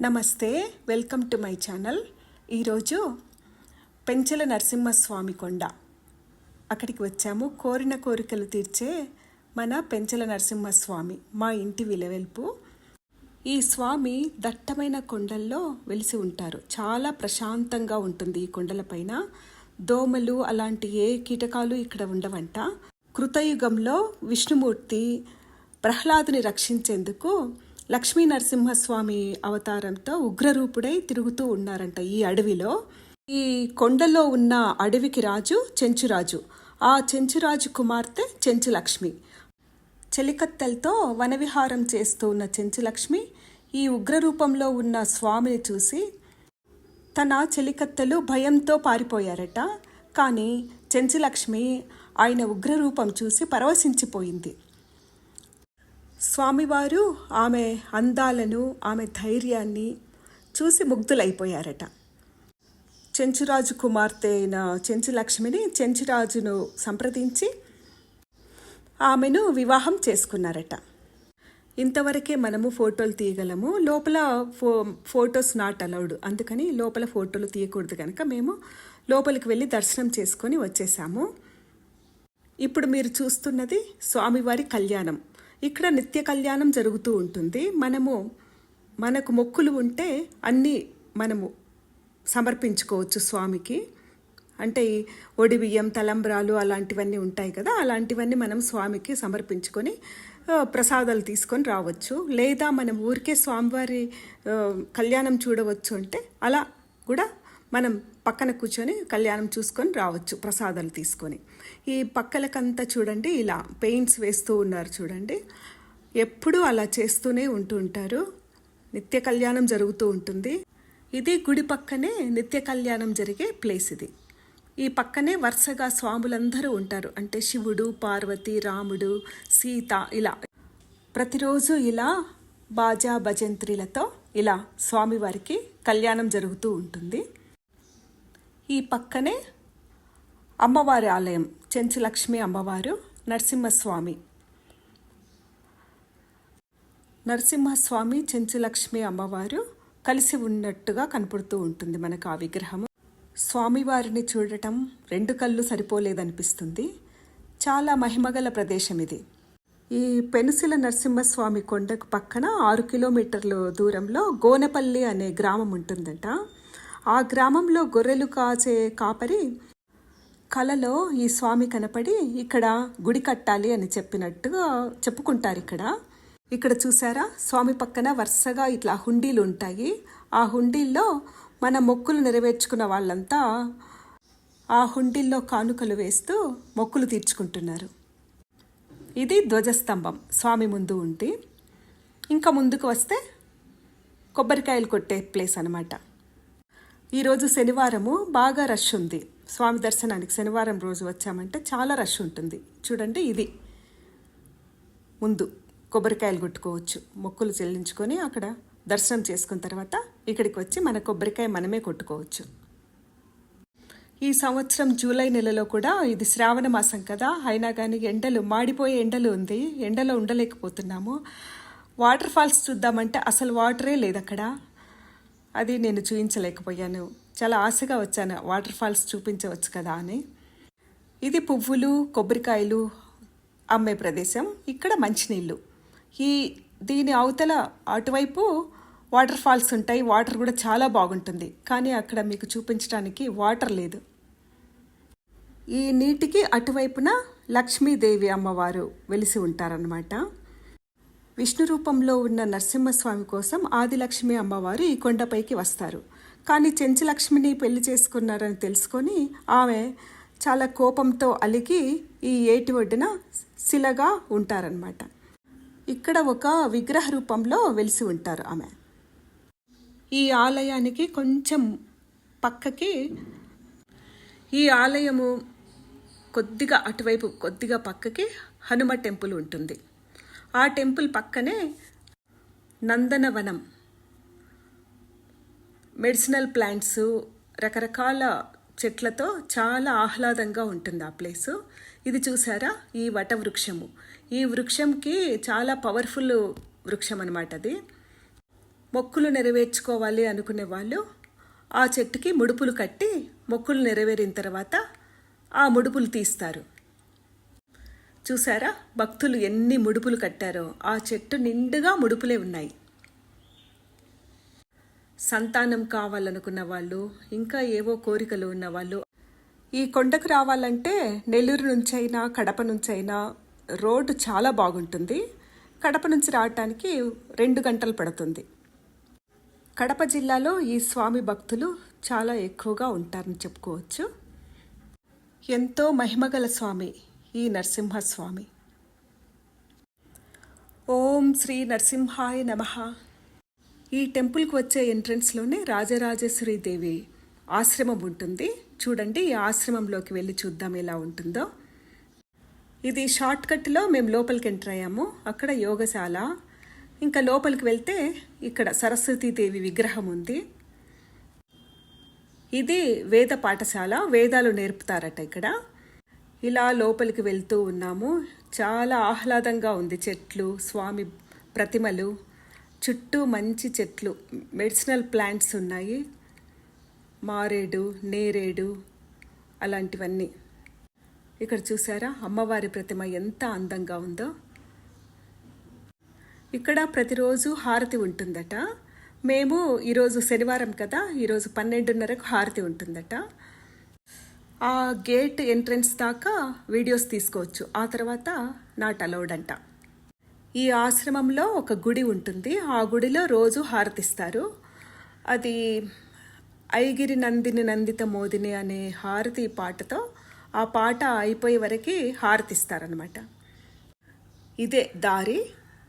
నమస్తే, welcome to my channel. ఈరోజు పెంచల నరసింహస్వామి కొండ అక్కడికి వచ్చాము. కోరిన కోరికలు తీర్చే మన పెంచల నరసింహస్వామి మా ఇంటి విలవెల్పు. ఈ స్వామి దట్టమైన కొండల్లో వెలిసి ఉంటారు. చాలా ప్రశాంతంగా ఉంటుంది ఈ కొండలపైన. దోమలు అలాంటి ఏ కీటకాలు ఇక్కడ ఉండవంట. కృతయుగంలో విష్ణుమూర్తి ప్రహ్లాదుని రక్షించేందుకు లక్ష్మీ నరసింహస్వామి అవతారంతో ఉగ్రరూపుడై తిరుగుతూ ఉన్నారంట ఈ అడవిలో. ఈ కొండలో ఉన్న అడవికి రాజు చెంచురాజు. ఆ చెంచురాజు కుమార్తె చెంచులక్ష్మి. చెలికత్తెలతో వనవిహారం చేస్తూ ఉన్న చెంచులక్ష్మి ఈ ఉగ్రరూపంలో ఉన్న స్వామిని చూసి తన చెలికత్తెలు భయంతో పారిపోయారట. కానీ చెంచులక్ష్మి ఆయన ఉగ్రరూపం చూసి పరవశించిపోయింది. స్వామివారు ఆమె అందాలను, ఆమె ధైర్యాన్ని చూసి ముగ్ధులైపోయారట. చెంచురాజు కుమార్తె అయిన చెంచులక్ష్మిని చెంచురాజును సంప్రదించి ఆమెను వివాహం చేసుకున్నారట. ఇంతవరకే మనము ఫోటోలు తీయగలము. లోపల ఫొటోస్ నాట్ అలౌడ్, అందుకని లోపల ఫోటోలు తీయకూడదు కనుక మేము లోపలికి వెళ్ళి దర్శనం చేసుకొని వచ్చేసాము. ఇప్పుడు మీరు చూస్తున్నది స్వామివారి కళ్యాణం. ఇక్కడ నిత్య కళ్యాణం జరుగుతూ ఉంటుంది. మనకు మొక్కులు ఉంటే అన్నీ మనము సమర్పించుకోవచ్చు స్వామికి. అంటే ఒడిబియ్యం, తలంబ్రాలు అలాంటివన్నీ ఉంటాయి కదా, అలాంటివన్నీ మనం స్వామికి సమర్పించుకొని ప్రసాదాలు తీసుకొని రావచ్చు. లేదా మనం ఊరికే స్వామివారి కళ్యాణం చూడవచ్చు అంటే అలా కూడా మనం పక్కన కూర్చొని కళ్యాణం చూసుకొని రావచ్చు ప్రసాదాలు తీసుకొని. ఈ పక్కలకంతా చూడండి ఇలా పెయింట్స్ వేస్తూ ఉన్నారు చూడండి. ఎప్పుడూ అలా చేస్తూనే ఉంటారు. నిత్య కళ్యాణం జరుగుతూ ఉంటుంది. ఇది గుడి పక్కనే నిత్య కళ్యాణం జరిగే ప్లేస్ ఇది. ఈ పక్కనే వరుసగా స్వాములందరూ ఉంటారు. అంటే శివుడు, పార్వతి, రాముడు, సీత ఇలా ప్రతిరోజు ఇలా బాజా భజంత్రీలతో ఇలా స్వామివారికి కళ్యాణం జరుగుతూ ఉంటుంది. ఈ పక్కనే అమ్మవారి ఆలయం, చెంచులక్ష్మి అమ్మవారు, నరసింహస్వామి చెంచులక్ష్మి అమ్మవారు కలిసి ఉన్నట్టుగా కనపడుతూ ఉంటుంది మనకు ఆ విగ్రహము. స్వామివారిని చూడటం రెండు కళ్ళు సరిపోలేదనిపిస్తుంది. చాలా మహిమగల ప్రదేశం ఇది. ఈ పెనుసిల నరసింహస్వామి కొండకు పక్కన 6 కిలోమీటర్ల దూరంలో గోనపల్లి అనే గ్రామం ఉంటుందట. ఆ గ్రామంలో గొర్రెలు కాచే కాపరి కలలో ఈ స్వామి కనపడి ఇక్కడ గుడి కట్టాలి అని చెప్పినట్టుగా చెప్పుకుంటారు. ఇక్కడ చూసారా, స్వామి పక్కన వరుసగా ఇట్లా హుండీలు ఉంటాయి. ఆ హుండీల్లో మన మొక్కులు నెరవేర్చుకున్న వాళ్ళంతా ఆ హుండీల్లో కానుకలు వేస్తూ మొక్కులు తీర్చుకుంటున్నారు. ఇది ధ్వజస్తంభం స్వామి ముందు ఉండి. ఇంకా ముందుకు వస్తే కొబ్బరికాయలు కొట్టే ప్లేస్ అన్నమాట. ఈరోజు శనివారము, బాగా రష్ ఉంది. స్వామి దర్శనానికి శనివారం రోజు వచ్చామంటే చాలా రష్ ఉంటుంది. చూడండి, ఇది ముందు కొబ్బరికాయలు కొట్టుకోవచ్చు. మొక్కులు చెల్లించుకొని అక్కడ దర్శనం చేసుకున్న తర్వాత ఇక్కడికి వచ్చి మన కొబ్బరికాయ మనమే కొట్టుకోవచ్చు. ఈ సంవత్సరం జూలై నెలలో కూడా ఇది శ్రావణ మాసం కదా, అయినా కానీ మాడిపోయే ఎండలు ఉంది. ఎండలో ఉండలేకపోతున్నాము. వాటర్ ఫాల్స్ చూద్దామంటే అసలు వాటరే లేదు అక్కడ. అది నేను చూపించలేకపోయాను. చాలా ఆశగా వచ్చాను వాటర్ ఫాల్స్ చూపించవచ్చు కదా అని. ఇది పువ్వులు, కొబ్బరికాయలు అమ్మే ప్రదేశం. ఇక్కడ మంచినీళ్ళు. దీని అవతల అటువైపు వాటర్ ఫాల్స్ ఉంటాయి. వాటర్ కూడా చాలా బాగుంటుంది. కానీ అక్కడ మీకు చూపించడానికి వాటర్ లేదు. ఈ నీటికి అటువైపున లక్ష్మీదేవి అమ్మవారు వెలిసి ఉంటారన్నమాట. విష్ణు రూపంలో ఉన్న నరసింహస్వామి కోసం ఆదిలక్ష్మి అమ్మవారు ఈ కొండపైకి వస్తారు. కానీ చెంచులక్ష్మిని పెళ్లి చేసుకున్నారని తెలుసుకొని ఆమె చాలా కోపంతో అలిగి ఈ ఏటి ఒడ్డున శిలగా ఉంటారనమాట. ఇక్కడ ఒక విగ్రహ రూపంలో వెలిసి ఉంటారు ఆమె. ఈ ఆలయానికి కొంచెం పక్కకి, ఈ ఆలయము కొద్దిగా అటువైపు కొద్దిగా పక్కకి హనుమ టెంపుల్ ఉంటుంది. ఆ టెంపుల్ పక్కనే నందనవనం, మెడిసినల్ ప్లాంట్స్, రకరకాల చెట్లతో చాలా ఆహ్లాదంగా ఉంటుంది ఆ ప్లేసు. ఇది చూసారా, ఈ వటవృక్షము. ఈ వృక్షంకి చాలా పవర్ఫుల్ వృక్షం అన్నమాట. అది మొక్కులు నెరవేర్చుకోవాలి అనుకునే వాళ్ళు ఆ చెట్టుకి ముడుపులు కట్టి మొక్కులు నెరవేరిన తర్వాత ఆ ముడుపులు తీస్తారు. చూసారా భక్తులు ఎన్ని ముడుపులు కట్టారో, ఆ చెట్టు నిండుగా ముడుపులే ఉన్నాయి. సంతానం కావాలనుకున్న వాళ్ళు, ఇంకా ఏవో కోరికలు ఉన్నవాళ్ళు ఈ కొండకు రావాలంటే నెల్లూరు నుంచైనా కడప నుంచైనా రోడ్డు చాలా బాగుంటుంది. కడప నుంచి రావటానికి 2 గంటలు పడుతుంది. కడప జిల్లాలో ఈ స్వామి భక్తులు చాలా ఎక్కువగా ఉంటారని చెప్పుకోవచ్చు. ఎంతో మహిమగల స్వామి ఈ నరసింహస్వామి. ఓం శ్రీ నరసింహాయ నమః. ఈ టెంపుల్కి వచ్చే ఎంట్రన్స్లోనే రాజరాజేశ్వరి దేవి ఆశ్రమం ఉంటుంది. చూడండి, ఈ ఆశ్రమంలోకి వెళ్ళి చూద్దాం ఎలా ఉంటుందో. ఇది షార్ట్ కట్లో మేము లోపలికి ఎంటర్ అయ్యాము. అక్కడ యోగశాల. ఇంకా లోపలికి వెళ్తే ఇక్కడ సరస్వతీదేవి విగ్రహం ఉంది. ఇది వేద పాఠశాల, వేదాలు నేర్పుతారట ఇక్కడ. ఇలా లోపలికి వెళ్తూ ఉన్నాము. చాలా ఆహ్లాదంగా ఉంది. చెట్లు, స్వామి ప్రతిమలు, చుట్టూ మంచి చెట్లు, మెడిసినల్ ప్లాంట్స్ ఉన్నాయి. మారేడు, నేరేడు అలాంటివన్నీ. ఇక్కడ చూసారా అమ్మవారి ప్రతిమ ఎంత అందంగా ఉందో. ఇక్కడ ప్రతిరోజు హారతి ఉంటుందట. మేము ఈరోజు శనివారం కదా, ఈరోజు 12:30కు హారతి ఉంటుందట. ఆ గేట్ ఎంట్రన్స్ దాకా వీడియోస్ తీసుకోవచ్చు, ఆ తర్వాత నాట్ అలౌడ్ అంట. ఈ ఆశ్రమంలో ఒక గుడి ఉంటుంది. ఆ గుడిలో రోజు హారతిస్తారు. అది ఐగిరి నందిని నందిత మోదిని అనే హారతి పాటతో ఆ పాట అయిపోయే వరకు హారతిస్తారనమాట. ఇదే దారి,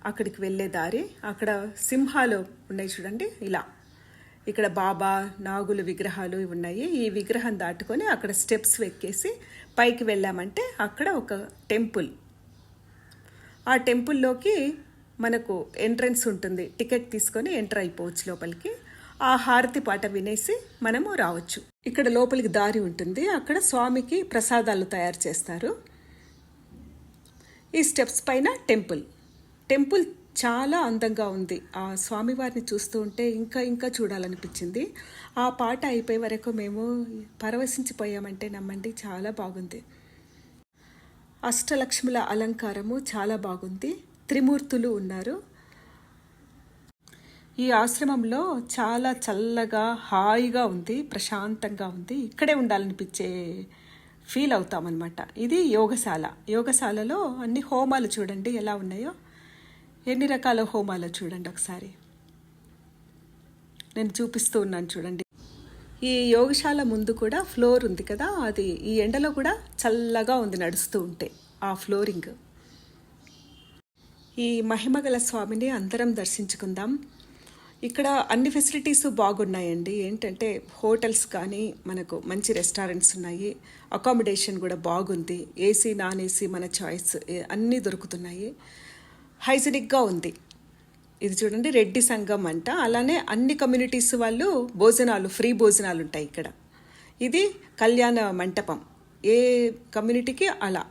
అక్కడికి వెళ్ళే దారి. అక్కడ సింహాలు ఉన్నాయి చూడండి. ఇలా ఇక్కడ బాబా, నాగుల విగ్రహాలు ఉన్నాయి. ఈ విగ్రహం దాటుకొని అక్కడ స్టెప్స్ ఎక్కేసి పైకి వెళ్ళామంటే అక్కడ ఒక టెంపుల్. ఆ టెంపుల్లోకి మనకు ఎంట్రన్స్ ఉంటుంది. టికెట్ తీసుకొని ఎంటర్ అయిపోవచ్చు లోపలికి. ఆ హారతి పాట వినేసి మనము రావచ్చు. ఇక్కడ లోపలికి దారి ఉంటుంది. అక్కడ స్వామికి ప్రసాదాలు తయారు చేస్తారు. ఈ స్టెప్స్ పైన టెంపుల్ చాలా అందంగా ఉంది. ఆ స్వామివారిని చూస్తూ ఉంటే ఇంకా ఇంకా చూడాలనిపించింది. ఆ పాట అయిపోయే వరకు మేము పరవశించిపోయామంటే నమ్మండి, చాలా బాగుంది. అష్టలక్ష్ముల అలంకారము చాలా బాగుంది. త్రిమూర్తులు ఉన్నారు. ఈ ఆశ్రమంలో చాలా చల్లగా, హాయిగా ఉంది, ప్రశాంతంగా ఉంది. ఇక్కడే ఉండాలనిపించే ఫీల్ అవుతామన్నమాట. ఇది యోగశాలలో అన్ని హోమాలు చూడండి ఎలా ఉన్నాయో. ఎన్ని రకాల హోమాలు చూడండి ఒకసారి. నేను చూపిస్తూ ఉన్నాను చూడండి. ఈ యోగశాల ముందు కూడా ఫ్లోర్ ఉంది కదా, అది ఈ ఎండలో కూడా చల్లగా ఉంది నడుస్తూ ఉంటే ఆ ఫ్లోరింగ్. ఈ మహిమగల స్వామిని అందరం దర్శించుకుందాం. ఇక్కడ అన్ని ఫెసిలిటీస్ బాగున్నాయండి. ఏంటంటే హోటల్స్ కానీ, మనకు మంచి రెస్టారెంట్స్ ఉన్నాయి. అకామిడేషన్ కూడా బాగుంది. ఏసీ, నాన్ ఏసీ మన చాయిస్ అన్నీ దొరుకుతున్నాయి. హైజీనిక్గా ఉంది. ఇది చూడండి, రెడ్డి సంఘం అంట. అలానే అన్ని కమ్యూనిటీస్ వాళ్ళు భోజనాలు, ఫ్రీ భోజనాలు ఉంటాయి ఇక్కడ. ఇది కళ్యాణ మంటపం. ఏ కమ్యూనిటీకి అలా